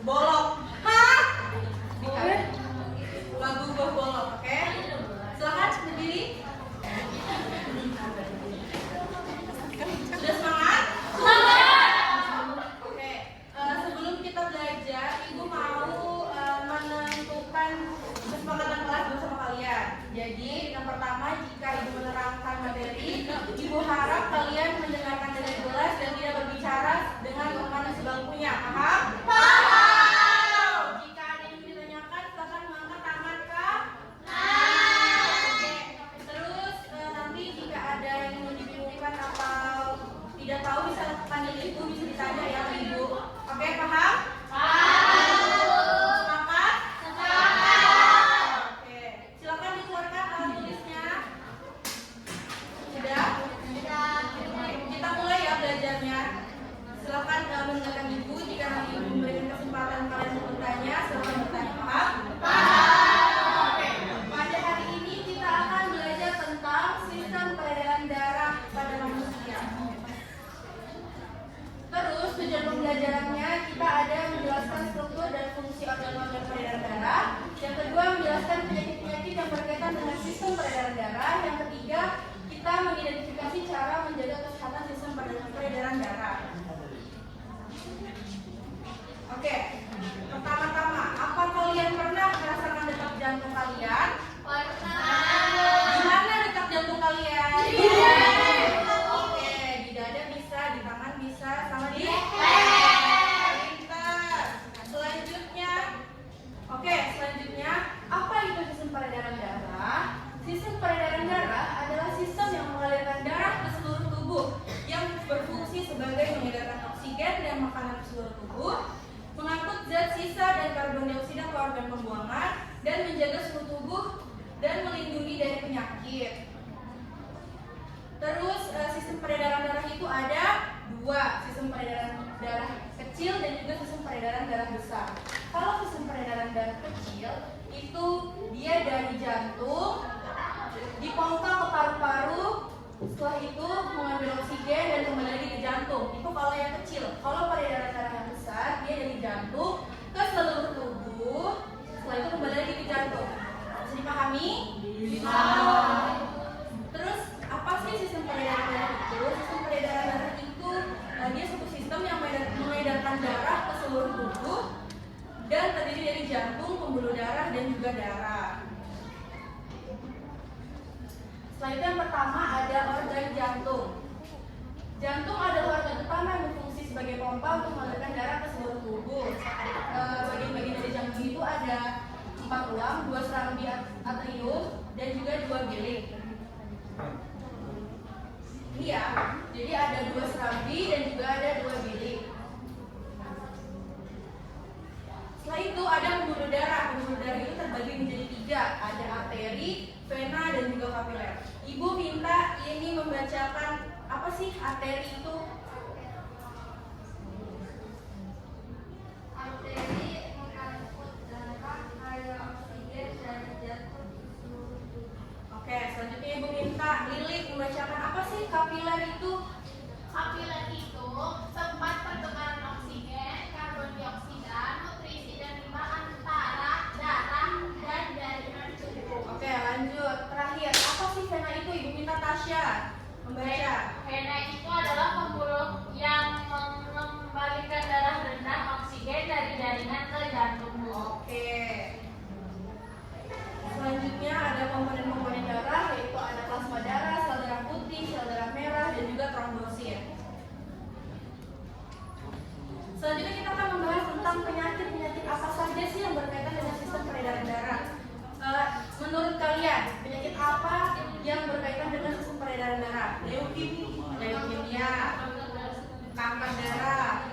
Bolok. Hah? Lagu buah bolok, oke? Silakan berdiri. Sudah semangat? Oke. Sebelum kita belajar, Ibu mau menentukan kesepakatan kelas bersama kalian. Jadi, yang pertama, jika Ibu menerangkan materi, Ibu harap kalian mendengarkan dengan jelas dan tidak berbicara dengan teman sebangkunya. Paham? Paham. Jika ada yang ditanyakan, silakan mengangkat tangan, Kak. Oke. Terus nanti jika ada yang dibingungkan atau tidak tahu bisa panggil Ibu, bisa ditanya ya ke Ibu. Oke, paham? Sepakat? Oke. Silakan dikeluarkan alat tulisnya. Sudah? Kita mulai ya belajarnya. Silakan mendengarkan Ibu. Jika nanti Ibu memberikan kesempatan kalian untuk bertanya, silakan bertanya. Paham? Oke. Pada hari ini kita akan belajar tentang sistem peredaran darah pada manusia. Terus tujuan pembelajarannya kita ada menjelaskan struktur dan fungsi organ-organ peredaran darah. Yang kedua menjelaskan penyakit-penyakit yang berkaitan dengan sistem peredaran darah. Yang ketiga kita mengidentifikasi cara menjaga kesehatan sistem peredaran darah. Oke, pertama-tama, apa kalian pernah merasakan detak jantung kalian? Gimana detak jantung kalian? Oke, di dada bisa, di tangan bisa, sama di pintar. Selanjutnya, apa itu sistem peredaran darah? Sistem peredaran darah adalah sistem yang mengalirkan darah ke seluruh tubuh yang berfungsi sebagai mengedarkan oksigen dan makanan ke seluruh tubuh, mengangkut zat sisa dan karbon dioksida ke organ pembuangan, dan menjaga suhu tubuh dan melindungi dari penyakit. Terus sistem peredaran darah itu ada dua, sistem peredaran darah kecil dan juga sistem peredaran darah besar. Kalau sistem peredaran darah kecil itu dia dari jantung dipompa ke paru-paru, setelah itu mengambil oksigen dan kembali lagi ke jantung. Itu kalau yang kecil. Kalau peredaran darah yang besar dia dari jantung ke seluruh tubuh, setelah itu kembali lagi ke jantung. Bisa dipahami? Bisa. Terus apa sih sistem peredaran darah itu? Sistem peredaran darah itu dia suatu sistem yang mengedarkan darah ke seluruh tubuh dan terdiri dari jantung, pembuluh darah dan juga darah. Setelah itu yang pertama ada organ jantung. Jantung adalah organ utama yang berfungsi sebagai pompa untuk mengalirkan darah ke seluruh tubuh. Bagian-bagian dari jantung itu ada 4 tulang, 2 serambi atrium dan juga 2 bilik. Ini ya, jadi ada 2 serambi dan juga ada 2 bilik. Setelah itu ada pembuluh darah. Pembuluh darah itu terbagi menjadi 3, ada arteri, vena dan juga kapiler. Ibu minta ini membacakan apa sih arteri itu? Arteri mengangkut darah, air, oksigen dari jantung ke seluruh tubuh. Oke, selanjutnya Ibu minta Lilik membacakan apa sih kapiler itu? Kapiler itu tempat pertukaran oksigen, karbon dioksida, nutrisi dan limbah antara darah dan jaringan tubuh. Oke, lanjut. Terakhir, apa sih vena itu? Ibu minta Tasya membaca. Vena itu adalah pembuluh yang mengembalikan darah rendah oksigen dari jaringan ke jantung. Oke. Selanjutnya ada komponen-komponen darah, yaitu ada plasma darah, sel darah putih, sel darah merah, dan juga trombosit. Selanjutnya kita akan membahas tentang penyakit-penyakit apa saja sih yang berkaitan dengan sistem peredaran darah. Menurut kalian, penyakit apa yang berkaitan dengan sistem peredaran darah? Leukemia, kanker darah,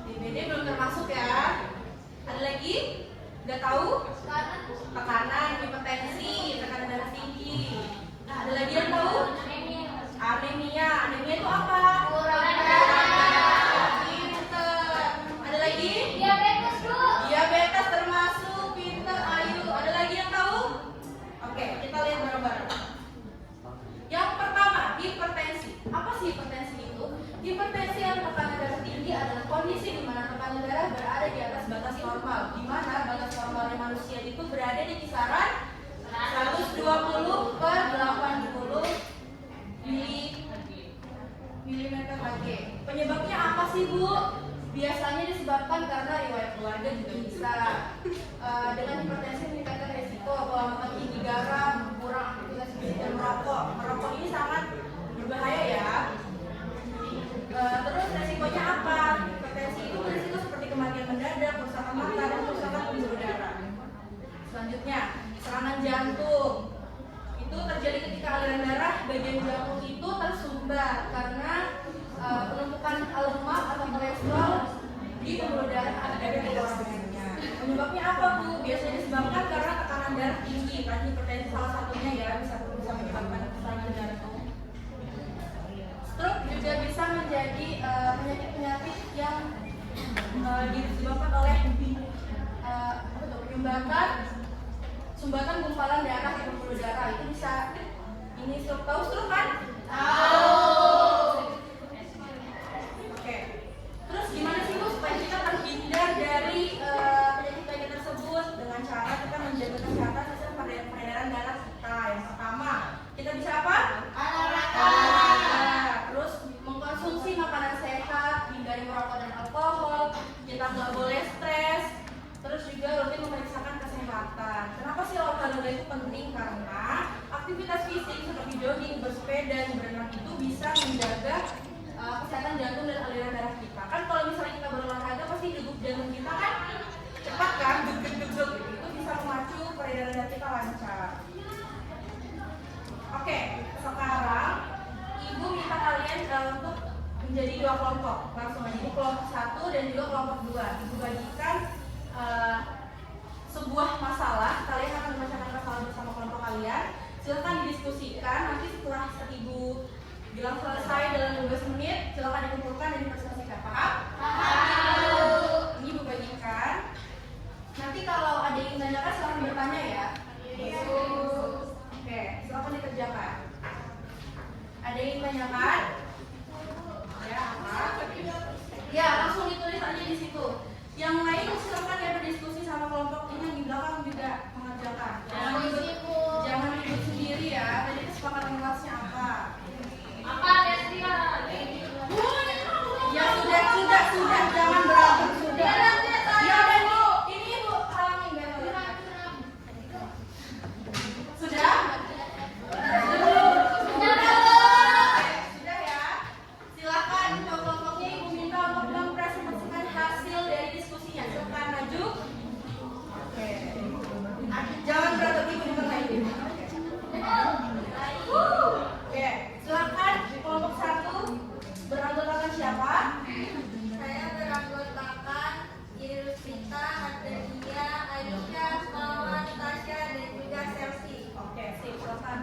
DBD belum termasuk ya. Ada lagi? Udah tahu? Tekanan, hipertensi, tekanan darah tinggi. Ada lagi yang tahu? Anemia. Anemia itu apa? Kurang darah. Pinter. Ada lagi? Diabetes, Bu. Diabetes termasuk. Pinter. Ayu. Ada lagi yang tahu? Oke, kita lihat bareng-bareng. Yang pertama, hipertensi. Apa sih hipertensi itu? Hipertensi atau tekanan darah tinggi adalah kondisi di mana tekanan darah disebabkan karena riwayat keluarga juga bisa. Dengan hipertensi meningkatkan resiko pola tinggi garam, kurang aktivitas fisik dan merokok. Merokok ini sangat berbahaya ya. Terus resikonya apa? Hipertensi itu berisiko seperti kematian mendadak, kerusakan mata, dan kerusakan pembuluh darah. Selanjutnya, serangan jantung. Itu terjadi ketika aliran darah bagian jantung itu tersumbat karena penumpukan lemak atau kolesterol di pembuluh darah ada di organnya. Penyebabnya apa Bu? Biasanya disebabkan karena tekanan darah tinggi, kan hipertensi salah satunya ya, bisa menyebabkan serangan jantung. Stroke juga bisa menjadi penyakit-penyakit yang disebabkan oleh sumbatan gumpalan darah di pembuluh darah. Itu bisa ini stroke. Tahu stroke kan? Oke. Terus gimana sih Bu supaya kita terhindar dari penyakit-penyakit tersebut? Dengan cara kita menjaga kesehatan sistem peredaran darah kita. Yang pertama, kita bisa apa? Olahraga. Terus mengkonsumsi makanan sehat, hindari merokok dan alkohol. Kita nggak boleh stres. Terus juga rutin memeriksakan kesehatan. Kenapa sih olahraga itu penting? Karena aktivitas fisik seperti jogging, bersepeda, berenang itu bisa menjaga kesehatan jantung dan aliran darah kita. Kan kalau misalnya kita berolahraga pasti degup jantung kita kan cepat kan, deg-deg-deg. Itu bisa memacu peredaran darah kita lancar. Oke, sekarang Ibu minta kalian untuk menjadi dua kelompok. Langsung aja, Ibu kelompok 1 dan juga kelompok 2. Ibu bagikan sebuah masalah. Kalian akan membacakan masalah bersama kelompok kalian. Silakan didiskusikan. Nanti setelah Ibu bilang selesai dalam 15 menit, silakan dikumpulkan dan dipresentasikan. Paham? Ini Ibu bagikan. Nanti kalau ada yang menanyakan silakan bertanya ya. Oke, silakan dikerjakan. Ada yang ditanyakan? Ya, apa? Ya, langsung ditulis aja di situ. Yang lain silakan ya berdiskusi sama kelompok ini yang di belakang juga mengerjakan. Jangan ribut sendiri ya. Tadi kesepakatan kelasnya apa? Ya sudah, jangan berantem sudah. Ya udah Bu, ini Bu halangin biar sudah? Sudah ya. Silakan kelompoknya Ibu minta untuk mempresentasikan hasil dari diskusinya. Silakan maju. Oke. Jangan berantem Ibu depan lagi. Oke, silakan kelompok 1 beranggotakan siapa? Saya beranggotakan Irvita, Adria, Aisyah, Mawar, Tasya, dan juga Chelsea. Oke, sip, silakan.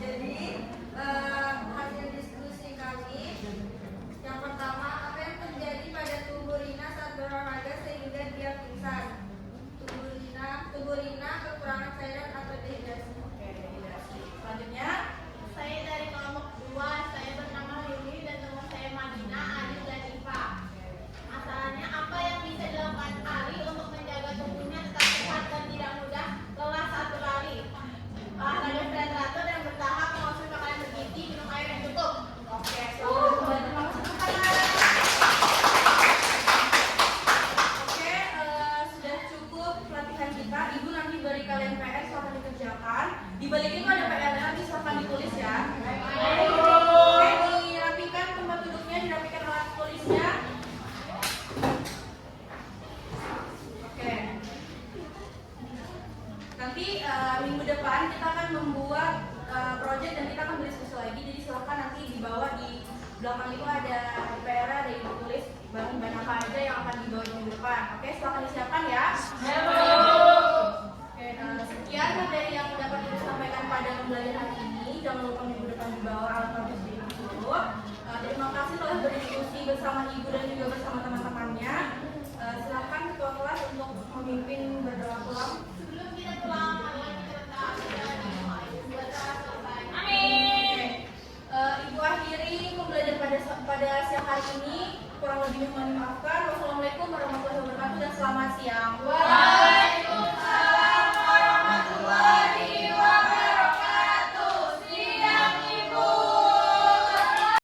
Jadi hasil diskusi kami yang pertama, apa yang terjadi pada tubuh Rina saat berolahraga sehingga dia pingsan? Tubuh Rina kekurangan cairan atau dehidrasi. Oke, dehidrasi. Selanjutnya, Saya dari kelompok 2, saya bernama Lili dan teman saya Madina, Adil dan Iva. Masalahnya apa yang bisa dilakukan Ali untuk menjaga tubuhnya tetap sehat dan tidak mudah lelah saat berlari? Olahraga berat teratur dan bertahap, mengonsumsi makanan bergizi, minum air yang cukup. oke, selamat kembali. Terima kasih teman-teman. Oke, sudah cukup pelatihan kita. Ibu nanti beri kalian PR, silakan dikerjakan. Di balik itu ada PR nanti silakan ditulis ya. Oke, dirapikan tempat duduknya, dirapikan alat tulisnya. Oke. Nanti minggu depan kita akan membuat project dan kita akan berdiskusi lagi. Jadi silakan nanti dibawa di belakang itu ada PR, ada ibu tulis bahan-bahan apa aja yang akan dibawa di minggu depan. Oke, silakan disiapkan ya. Oke, sekian materi yang dapat disampaikan pada pembelajaran hari ini. Jangan lupa minggu depan dibawa alat-alat di dulu. Terima kasih telah berdiskusi bersama ibu dan juga bersama teman-temannya. Silakan ketua kelas untuk memimpin berdoa pulang. Sebelum kita pulang, marilah kita berdoa buat selesai. Ibu akhiri pembelajaran pada siang hari ini. Kurang lebihnya mohon dimaafkan. Wassalamualaikum warahmatullahi wabarakatuh dan selamat siang. Waalaikumsalam.